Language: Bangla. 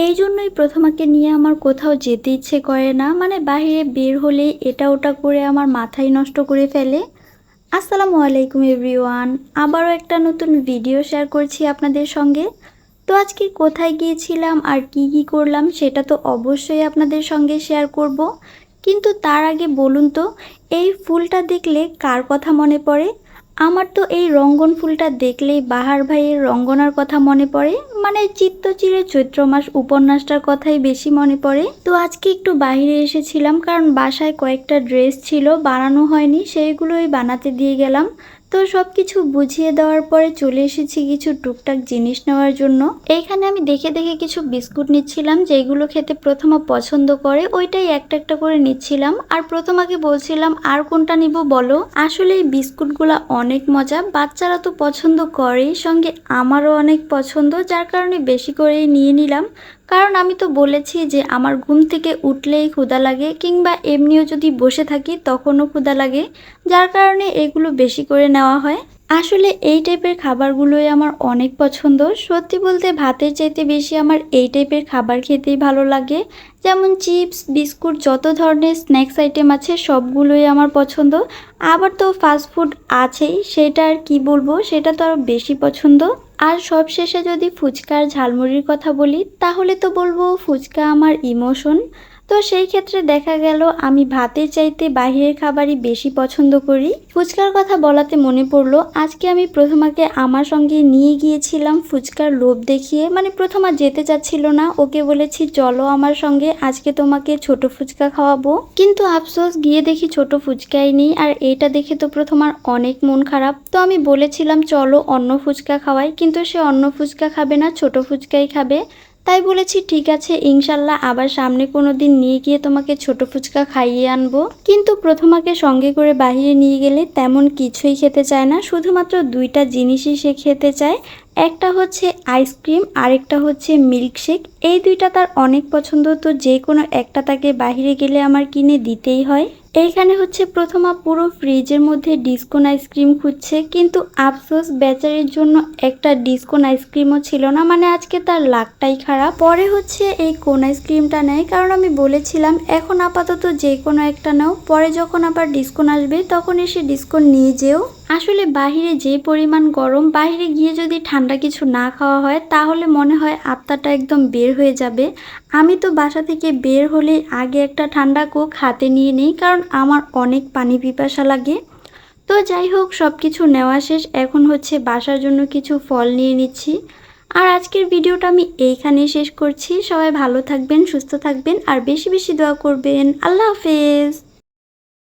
এই জন্যই প্রথমাকে নিয়ে আমার কোথাও যেতে ইচ্ছে করে না, মানে বাইরে বের হলে এটা ওটা করে আমার মাথাই নষ্ট করে ফেলে। আসসালামু আলাইকুম এভরিওয়ান, আবারও একটা নতুন ভিডিও শেয়ার করছি আপনাদের সঙ্গে। তো আজকে কোথায় গিয়েছিলাম আর কি কি করলাম সেটা তো অবশ্যই আপনাদের সঙ্গে শেয়ার করব, কিন্তু তার আগে বলুন তো, এই ফুলটা দেখলে কার কথা মনে পড়ে? আমার তো এই রঙ্গন ফুলটা দেখলেই বাহার ভাইয়ের রঙ্গনার কথা মনে পড়ে, মানে চিত্তচিরে চৈত্র মাস উপন্যাসটার কথাই বেশি মনে পড়ে। তো আজকে একটু বাইরে এসেছিলাম, কারণ বাসায় কয়েকটা ড্রেস ছিল বানানো হয়নি, সেইগুলোই বানাতে দিয়ে গেলাম। তো সব কিছু বুঝিয়ে দেওয়ার পরে চলে এসেছি কিছু টুকটাক জিনিস নেওয়ার জন্য। এইখানে আমি দেখে দেখে কিছু বিস্কুট নিচ্ছিলাম, যেগুলো খেতে প্রথমা পছন্দ করে ওইটাই একটা একটা করে নিচ্ছিলাম। আর প্রথমাকে বলছিলাম আর কোনটা নিব বলো। আসলে এই বিস্কুটগুলা অনেক মজা, বাচ্চারা তো পছন্দ করেই, সঙ্গে আমারও অনেক পছন্দ, যার কারণে বেশি করেই নিয়ে নিলাম। কারণ আমি তো বলেছি যে আমার ঘুম থেকে উঠলেই ক্ষুধা লাগে, কিংবা এমনিও যদি বসে থাকি তখনও ক্ষুধা লাগে, যার কারণে এগুলো বেশি করে নেওয়া হয়। আসলে এই টাইপের খাবারগুলোই আমার অনেক পছন্দ। সত্যি বলতে ভাতের চাইতে বেশি আমার এই টাইপের খাবার খেতেই ভালো লাগে। যেমন চিপস, বিস্কুট, যত ধরনের স্ন্যাক্স আইটেম আছে সবগুলোই আমার পছন্দ। আবার তো ফাস্ট ফুড আছেই, সেটা আর কি বলবো, সেটা তো আরও বেশি পছন্দ। আর সবশেষে যদি ফুচকার ঝালমুড়ির কথা বলি, তাহলে তো বলবো ফুচকা আমার ইমোশন। তো সেই ক্ষেত্রে দেখা গেল আমি ভাতের চাইতে বাইরের খাবারই বেশি পছন্দ করি। ফুচকার কথা বলাতে মনে পড়লো, আজকে আমি প্রথমাকে আমার সঙ্গে নিয়ে গিয়েছিলাম ফুচকার লোভ দেখিয়ে। মানে প্রথমা যেতে চাচ্ছিল না, ওকে বলেছি চলো আমার সঙ্গে, আজকে তোমাকে ছোট ফুচকা খাওয়াবো। কিন্তু আফসোস গিয়ে দেখি ছোট ফুচকাই নেই। আর এইটা দেখে তো প্রথমার অনেক মন খারাপ। তো আমি বলেছিলাম চলো অন্য ফুচকা খাওয়াই, কিন্তু সে অন্য ফুচকা খাবে না, ছোট ফুচকাই খাবে। তাই বলেছি ঠিক আছে, ইনশাল্লাহ আবার সামনে কোনো দিন নিয়ে গিয়ে তোমাকে ছোট ফুচকা খাইয়ে আনবো। কিন্তু প্রথমাকে সঙ্গে করে বাইরে নিয়ে গেলে তেমন কিছুই খেতে চায় না, শুধুমাত্র দুইটা জিনিসই সে খেতে চায়। একটা হচ্ছে আইসক্রিম, আরেকটা হচ্ছে মিল্কশেক। এই দুইটা তার অনেক পছন্দ, তো যে কোনো একটা তাকে বাইরে গেলে আমার কিনে দিতেই হয়। এইখানে হচ্ছে প্রথমা পুরো ফ্রিজের মধ্যে ডিসকোন আইসক্রিম খুঁজছে, কিন্তু আফসোস বেচারির জন্য একটা ডিসকোন আইসক্রিমও ছিল না, মানে আজকে তার লাকটাই খারাপ। পরে হচ্ছে এই কোন আইসক্রিমটা নেয়, কারণ আমি বলেছিলাম এখন আপাতত যে কোনো একটা নাও, পরে যখন আবার ডিসকোন আসবে তখন এসে ডিসকোন নিয়ে যেও। আসলে বাহিরে যে পরিমাণ গরম, বাইরে গিয়ে যদি ঠান্ডা কিছু না খাওয়া হয় তাহলে মনে হয় আত্মাটা একদম বের হয়ে যাবে। আমি তো বাসা থেকে বের হলে আগে একটা ঠান্ডা কোক হাতে নিয়ে নিই, কারণ আমার অনেক পানি পিপাসা লাগে। তো যাই হোক, সব কিছু নেওয়া শেষ, এখন হচ্ছে বাসার জন্য কিছু ফল নিয়ে নিচ্ছি। আর আজকের ভিডিওটা আমি এইখানেই শেষ করছি। সবাই ভালো থাকবেন, সুস্থ থাকবেন, আর বেশি বেশি দোয়া করবেন। আল্লাহ হাফেজ।